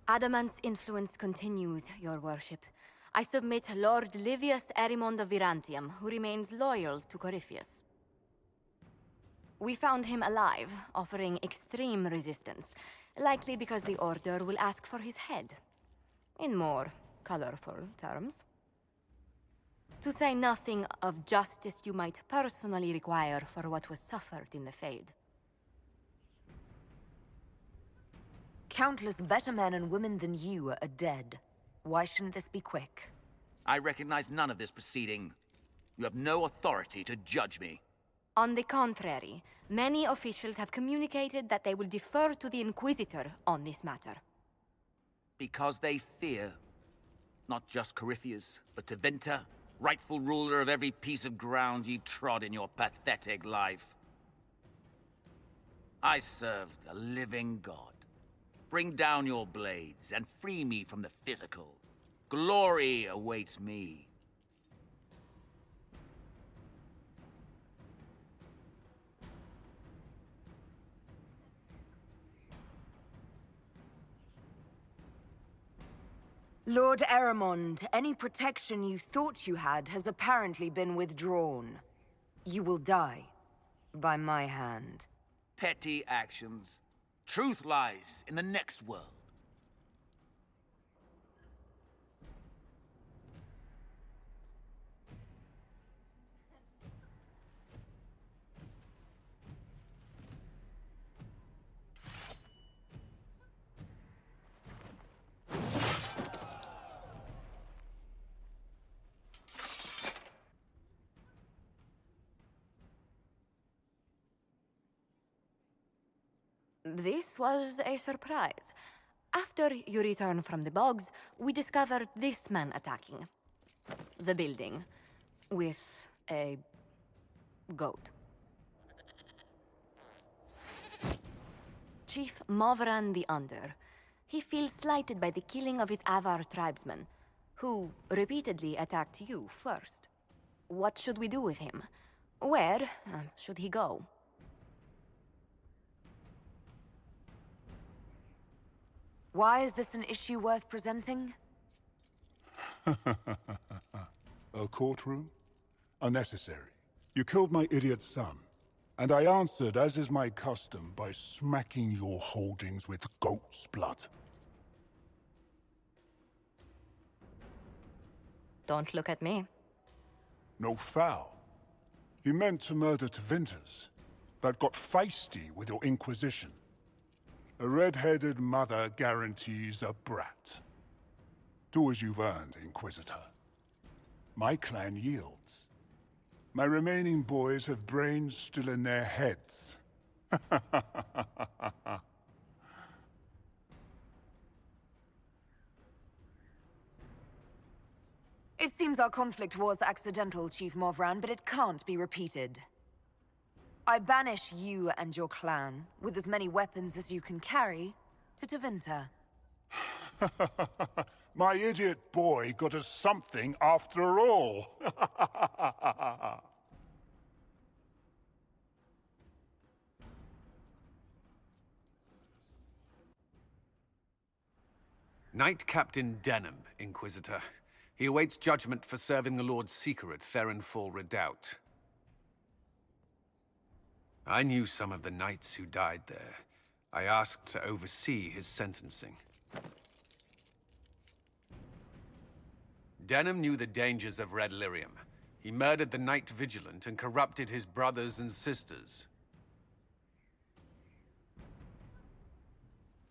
Adamant's influence continues, your worship. I submit Lord Livius Erimond of Virantium, who remains loyal to Corypheus. We found him alive, offering extreme resistance, likely because the Order will ask for his head. In more colorful terms. To say nothing of justice you might personally require for what was suffered in the Fade. Countless better men and women than you are dead. Why shouldn't this be quick? I recognize none of this proceeding. You have no authority to judge me. On the contrary, many officials have communicated that they will defer to the Inquisitor on this matter. Because they fear. Not just Corypheus, but Tevinter, rightful ruler of every piece of ground you trod in your pathetic life. I served a living god. Bring down your blades and free me from the physical. Glory awaits me. Lord Erimond, any protection you thought you had has apparently been withdrawn. You will die. By my hand. Petty actions. Truth lies in the next world. This was a surprise. After you return from the bogs, we discovered this man attacking the building with a goat. Chief Movran the Under. He feels slighted by the killing of his Avar tribesmen, who repeatedly attacked you first. What should we do with him? Where should he go? Why is this an issue worth presenting? A courtroom? Unnecessary. You killed my idiot son, and I answered, as is my custom, by smacking your holdings with goat's blood. Don't look at me. No foul. You meant to murder Tevinters, but got feisty with your inquisition. A red-headed mother guarantees a brat. Do as you've earned, Inquisitor. My clan yields. My remaining boys have brains still in their heads. It seems our conflict was accidental, Chief Movran, but it can't be repeated. I banish you and your clan, with as many weapons as you can carry, to Tevinter. My idiot boy got us something after all. Knight Captain Denham, Inquisitor. He awaits judgment for serving the Lord Seeker at Therenfall Redoubt. I knew some of the knights who died there. I asked to oversee his sentencing. Denham knew the dangers of Red Lyrium. He murdered the Knight Vigilant and corrupted his brothers and sisters.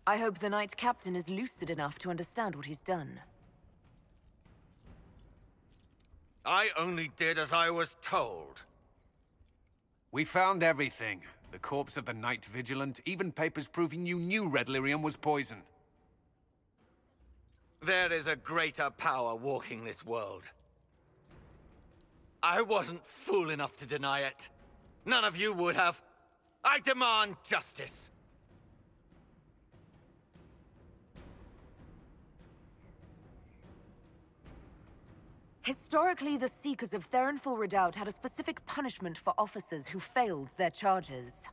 I hope the Knight Captain is lucid enough to understand what he's done. I only did as I was told. We found everything. The corpse of the Knight Vigilant, even papers proving you knew Red Lyrium was poison. There is a greater power walking this world. I wasn't fool enough to deny it. None of you would have. I demand justice. Historically, the Seekers of Therenfall Redoubt had a specific punishment for officers who failed their charges.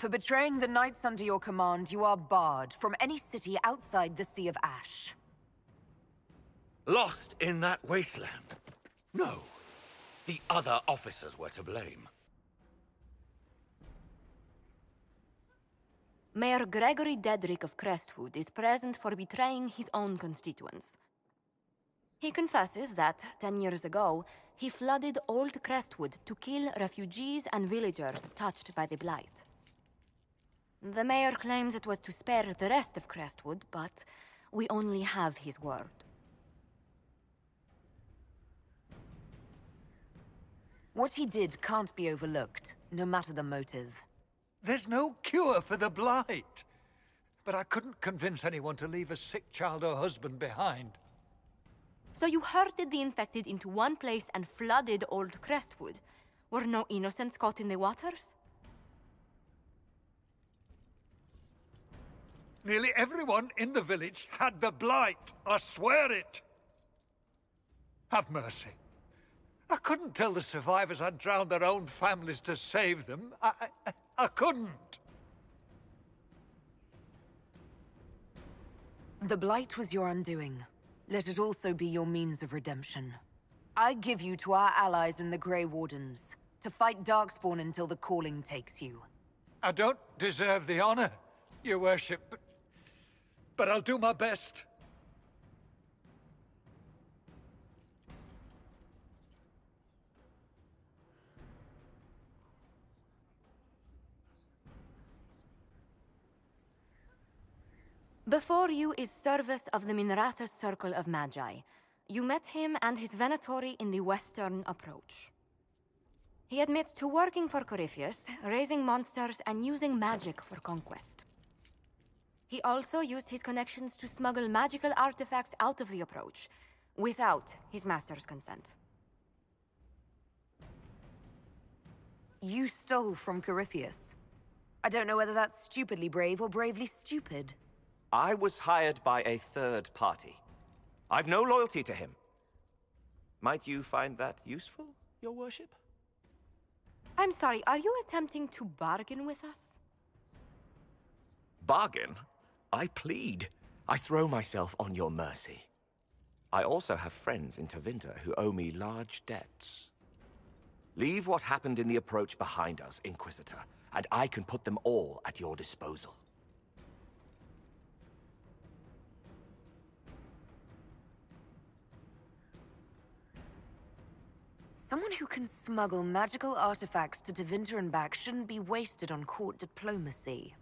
For betraying the knights under your command, you are barred from any city outside the Sea of Ash. Lost in that wasteland? No. The other officers were to blame. Mayor Gregory Dedrick of Crestwood is present for betraying his own constituents. He confesses that, 10 years ago, he flooded Old Crestwood to kill refugees and villagers touched by the Blight. The mayor claims it was to spare the rest of Crestwood, but we only have his word. What he did can't be overlooked, no matter the motive. There's no cure for the Blight. But I couldn't convince anyone to leave a sick child or husband behind. So you herded the infected into one place and flooded Old Crestwood? Were no innocents caught in the waters? Nearly everyone in the village had the Blight. I swear it. Have mercy. I couldn't tell the survivors I'd drowned their own families to save them. I couldn't. The Blight was your undoing. Let it also be your means of redemption. I give you to our allies in the Grey Wardens, to fight Darkspawn until the calling takes you. I don't deserve the honor, your worship, but I'll do my best. Before you is Service of the Minrathous Circle of Magi. You met him and his Venatori in the western approach. He admits to working for Corypheus, raising monsters, and using magic for conquest. He also used his connections to smuggle magical artifacts out of the approach, without his master's consent. You stole from Corypheus. I don't know whether that's stupidly brave or bravely stupid. I was hired by a third party. I've no loyalty to him. Might you find that useful, your worship? I'm sorry, are you attempting to bargain with us? Bargain? I plead. I throw myself on your mercy. I also have friends in Tevinter who owe me large debts. Leave what happened in the approach behind us, Inquisitor, and I can put them all at your disposal. Someone who can smuggle magical artifacts to Tevinter and back shouldn't be wasted on court diplomacy.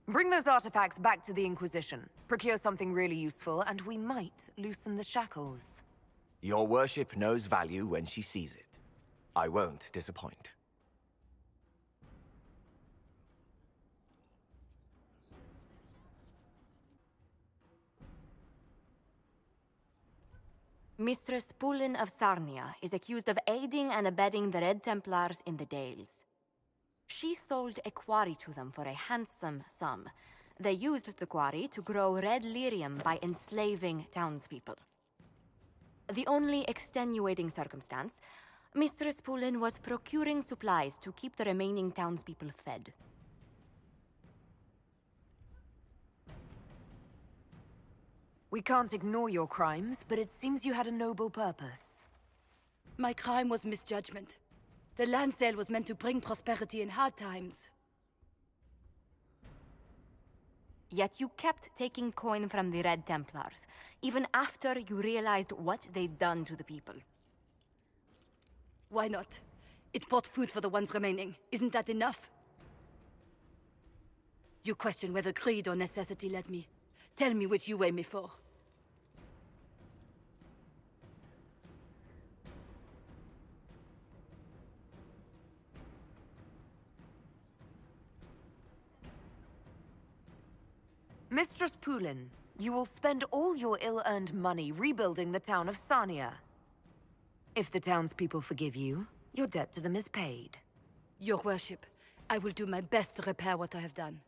Bring those artifacts back to the Inquisition, procure something really useful, and we might loosen the shackles. Your worship knows value when she sees it. I won't disappoint. Mistress Pulin of Sarnia is accused of aiding and abetting the Red Templars in the Dales. She sold a quarry to them for a handsome sum. They used the quarry to grow red lyrium by enslaving townspeople. The only extenuating circumstance, Mistress Pulin was procuring supplies to keep the remaining townspeople fed. We can't ignore your crimes, but it seems you had a noble purpose. My crime was misjudgment. The land sale was meant to bring prosperity in hard times. Yet you kept taking coin from the Red Templars, even after you realized what they'd done to the people. Why not? It bought food for the ones remaining. Isn't that enough? You question whether greed or necessity led me. Tell me which you weigh me for. Mistress Pulin, you will spend all your ill-earned money rebuilding the town of Sarnia. If the townspeople forgive you, your debt to them is paid. Your worship, I will do my best to repair what I have done.